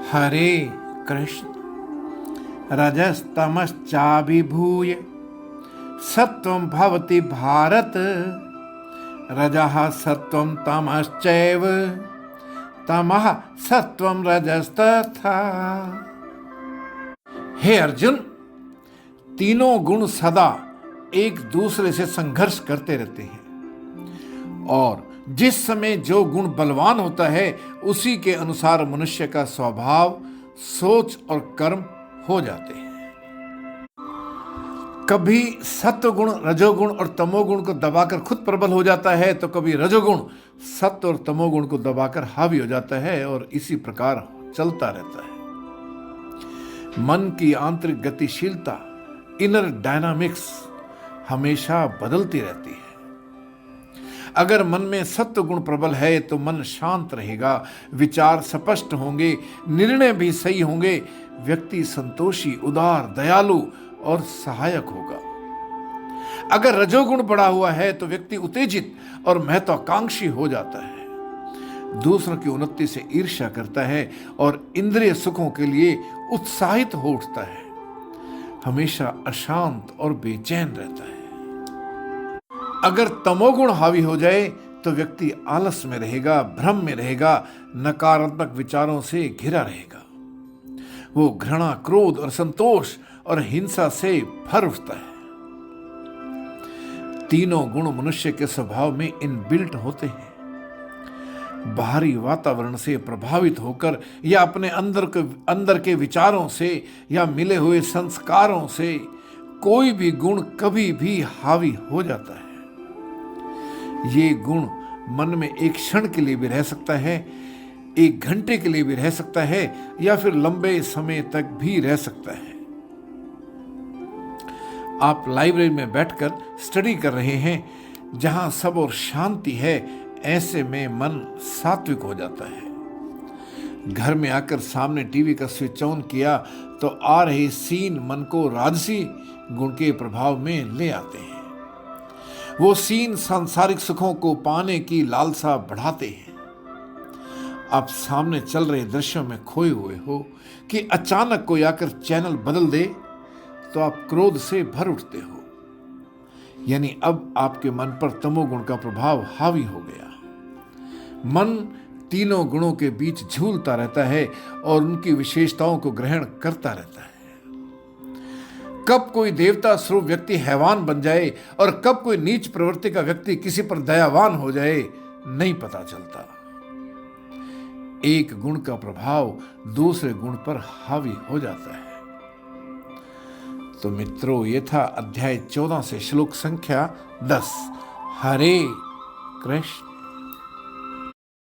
हरे कृष्ण। रजस्तमश्चाभिभूय सत्वं भवति भारत। रजः सत्वं तमश्चैव तमः सत्वं रजस्तथा। हे अर्जुन, तीनों गुण सदा एक दूसरे से संघर्ष करते रहते हैं और जिस समय जो गुण बलवान होता है उसी के अनुसार मनुष्य का स्वभाव, सोच और कर्म हो जाते हैं। कभी सत्वगुण रजोगुण और तमोगुण को दबाकर खुद प्रबल हो जाता है, तो कभी रजोगुण सत्व और तमोगुण को दबाकर हावी हो जाता है और इसी प्रकार चलता रहता है। मन की आंतरिक गतिशीलता, इनर डायनामिक्स हमेशा बदलती रहती है। अगर मन में सत्व गुण प्रबल है तो मन शांत रहेगा, विचार स्पष्ट होंगे, निर्णय भी सही होंगे, व्यक्ति संतोषी, उदार, दयालु और सहायक होगा। अगर रजोगुण बढ़ा हुआ है तो व्यक्ति उत्तेजित और महत्वाकांक्षी हो जाता है, दूसरों की उन्नति से ईर्ष्या करता है और इंद्रिय सुखों के लिए उत्साहित हो उठता है, हमेशा अशांत और बेचैन रहता है। अगर तमोगुण हावी हो जाए तो व्यक्ति आलस में रहेगा, भ्रम में रहेगा, नकारात्मक विचारों से घिरा रहेगा। वो घृणा, क्रोध और संतोष और हिंसा से भर उठता है। तीनों गुण मनुष्य के स्वभाव में इनबिल्ट होते हैं। बाहरी वातावरण से प्रभावित होकर या अपने अंदर के विचारों से या मिले हुए संस्कारों से कोई भी गुण कभी भी हावी हो जाता है। ये गुण मन में एक क्षण के लिए भी रह सकता है, एक घंटे के लिए भी रह सकता है या फिर लंबे समय तक भी रह सकता है। आप लाइब्रेरी में बैठकर स्टडी कर रहे हैं, जहां सब और शांति है, ऐसे में मन सात्विक हो जाता है। घर में आकर सामने टीवी का स्विच ऑन किया तो आ रहे सीन मन को राजसी गुण के प्रभाव में ले आते हैं। वो सीन सांसारिक सुखों को पाने की लालसा बढ़ाते हैं। आप सामने चल रहे दृश्यों में खोए हुए हो कि अचानक कोई आकर चैनल बदल दे तो आप क्रोध से भर उठते हो, यानी अब आपके मन पर तमोगुण का प्रभाव हावी हो गया। मन तीनों गुणों के बीच झूलता रहता है और उनकी विशेषताओं को ग्रहण करता रहता है। कब कोई देवता स्वरूप व्यक्ति हैवान बन जाए और कब कोई नीच प्रवृत्ति का व्यक्ति किसी पर दयावान हो जाए, नहीं पता चलता। एक गुण का प्रभाव दूसरे गुण पर हावी हो जाता है। तो मित्रों, ये था अध्याय 14 से श्लोक संख्या 10। हरे कृष्ण।